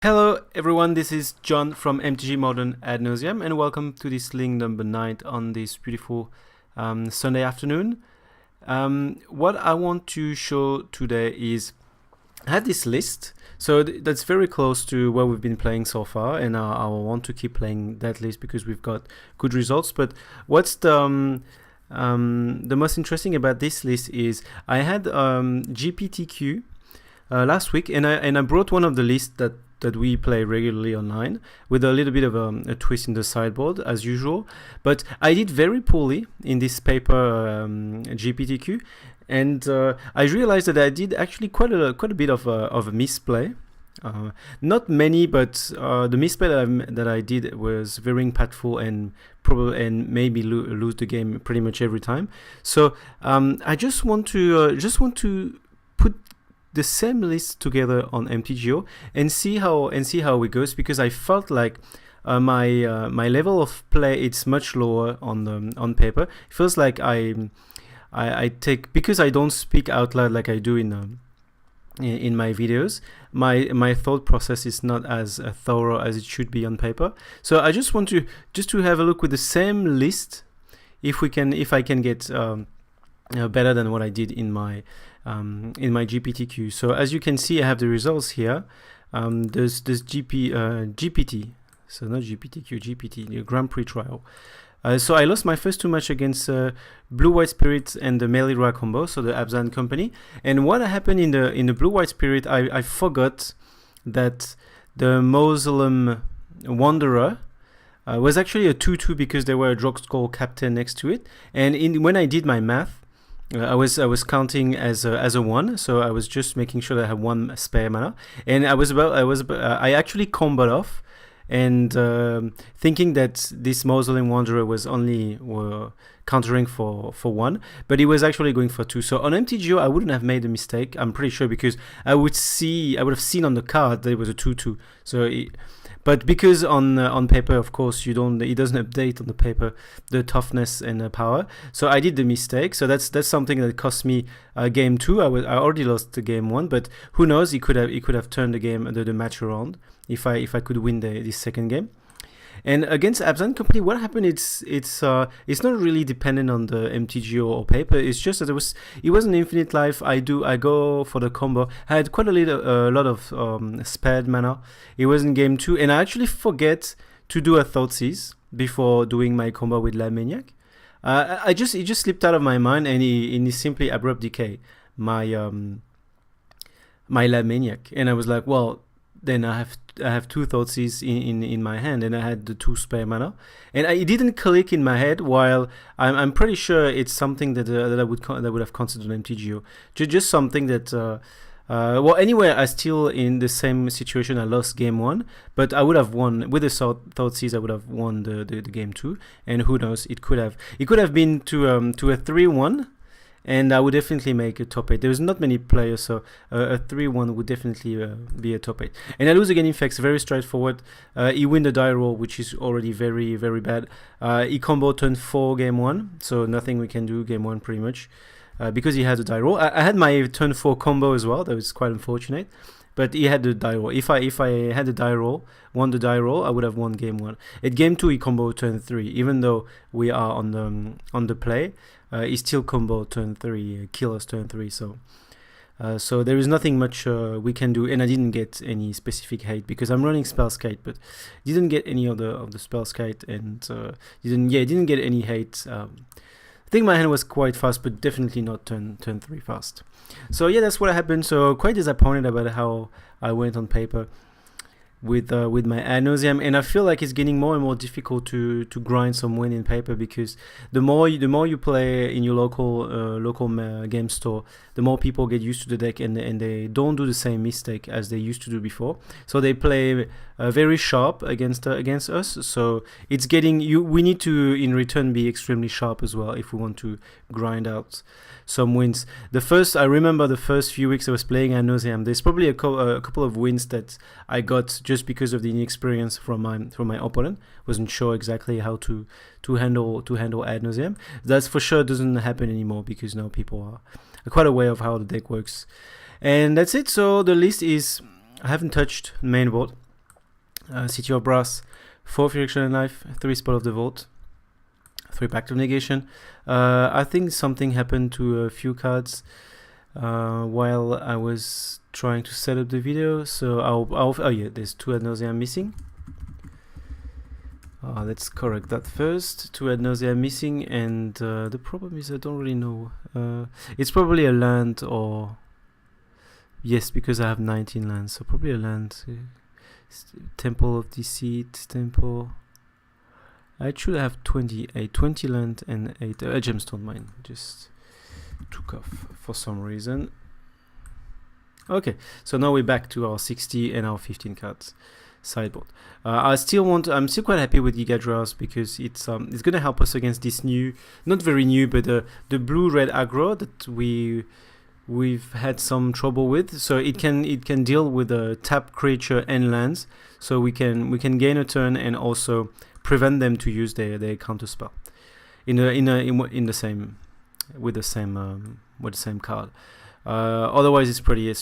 Hello everyone, this is John from MTG Modern Ad Nauseam, and welcome to this link number 9 on this beautiful Sunday afternoon. What I want to show today is I have this list, so that's very close to what we've been playing so far, and I want to keep playing that list because we've got good results. But what's the most interesting about this list is I had GPTQ last week, and I brought one of the lists that we play regularly online with a little bit of a twist in the sideboard as usual. But I did very poorly in this paper GPTQ, and I realized that I did actually quite a bit of a misplay. Not many, but the misplay that I did was very impactful and maybe lose the game pretty much every time. So I just want to put the same list together on MTGO and see how it goes, because I felt like my level of play it's much lower on paper. It feels like I take, because I don't speak out loud like I do in my videos. My thought process is not as thorough as it should be on paper. So I just want to have a look with the same list if I can get better than what I did in my GPTQ. So as you can see, I have the results here. There's GPT, so not GPTQ, GPT, the Grand Prix trial. So I lost my first two matches against Blue White Spirit and the Melee Ra combo, so the Abzan company. And what happened in the Blue White Spirit, I forgot that the Mausoleum Wanderer was actually a 2/2 because there were a Drogskull captain next to it. And when I did my math, I was counting as a 1, so I was just making sure that I had one spare mana, and I actually comboed off, and thinking that this Mausoleum Wanderer was only countering for 1, but he was actually going for 2. So on MTGO I wouldn't have made a mistake, I'm pretty sure, because I would have seen on the card that it was a 2/2. But because on paper, of course, it doesn't update on the paper the toughness and the power. So I did the mistake. So that's something that cost me game 2. I already lost the game 1, but who knows? It could have turned the match around if I could win this second game. And against Abzan Company, what happened? It's not really dependent on the MTGO or paper. It's just that it was an infinite life. I go for the combo. I had quite a lot of spared mana. It was in game 2, and I actually forget to do a Thoughtseize before doing my combo with Lab Maniac. It just slipped out of my mind, and he simply abrupt decay my Lab Maniac, and I was like, well, then I have two Thoughtseize in my hand, and I had the 2 spare mana, and it didn't click in my head. While I'm pretty sure it's something that I would have considered MTGO. Just something that well, anyway, I still in the same situation. I lost game 1, but I would have won with the Thoughtseize. I would have won the game 2, and who knows? It could have been to a 3-1. And I would definitely make a top 8. There's not many players, so a 3-1 would definitely be a top 8. And I lose again Infex, very straightforward. He win the die roll, which is already very, very bad. He combo turn 4 game 1, so nothing we can do game 1 pretty much. Because he had a die roll. I had my turn 4 combo as well, that was quite unfortunate. But he had the die roll. If I had the die roll, won the die roll, I would have won game 1. At game 2, he combo turn 3. Even though we are on the play, he still combo turn 3, kill us turn 3. So there is nothing much we can do. And I didn't get any specific hate because I'm running Spellskite, but didn't get any of the Spellskite, and didn't get any hate. I think my hand was quite fast, but definitely not turn 3 fast. So yeah, that's what happened. So quite disappointed about how I went on paper with my Ad Nauseam, and I feel like it's getting more and more difficult to grind some win in paper, because the more you play in your local game store, the more people get used to the deck, and they don't do the same mistake as they used to do before. So they play very sharp against us. So it's getting we need to in return be extremely sharp as well if we want to grind out some wins. I remember the first few weeks I was playing Ad Nauseam, there's probably a couple of wins that I got just because of the inexperience from my opponent. Wasn't sure exactly how to handle Ad Nauseam. That's for sure doesn't happen anymore, because now people are quite aware of how the deck works. And that's it. So the list is, I haven't touched main board. City of Brass, 4 Friction and Life, 3 Spell of the Vault, 3 Pact of Negation. I think something happened to a few cards while I was trying to set up the video, so oh yeah, there's 2 Ad Nauseam missing. Let's correct that first. 2 Ad Nauseam missing, and the problem is I don't really know. It's probably a land, or yes, because I have 19 lands, so probably a land. Temple of Deceit, Temple. I should have 20 land and 8 gemstone mine. Just took off for some reason. Okay, so now we're back to our 60 and our 15 cards sideboard. I'm still quite happy with Giga Draws, because it's gonna help us against this new, not very new, but the blue-red aggro that we've had some trouble with. So it can deal with a tap creature and lands, so we can gain a turn and also prevent them to use their counter spell in the same with the same card. Otherwise, it's pretty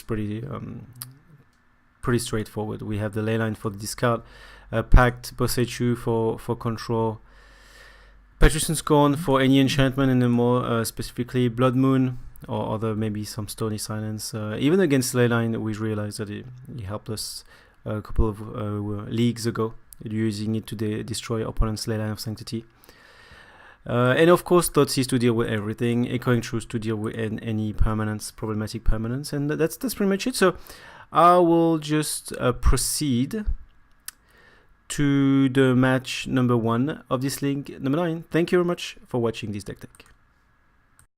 straightforward. We have the Leyline for the discard, Pact, Bosechu for control, Patrician Scorn for any enchantment, and then more specifically Blood Moon, or other, maybe some Stony Silence. Even against Leyline, we realized that he helped us a couple of leagues ago, using it to destroy opponent's Leyline of Sanctity. And of course, Thoughtseize to deal with everything, Echoing Truth to deal with any permanents, problematic permanents, and that's pretty much it. So I will just proceed to the match number 1 of this league, number 9. Thank you very much for watching this deck tech.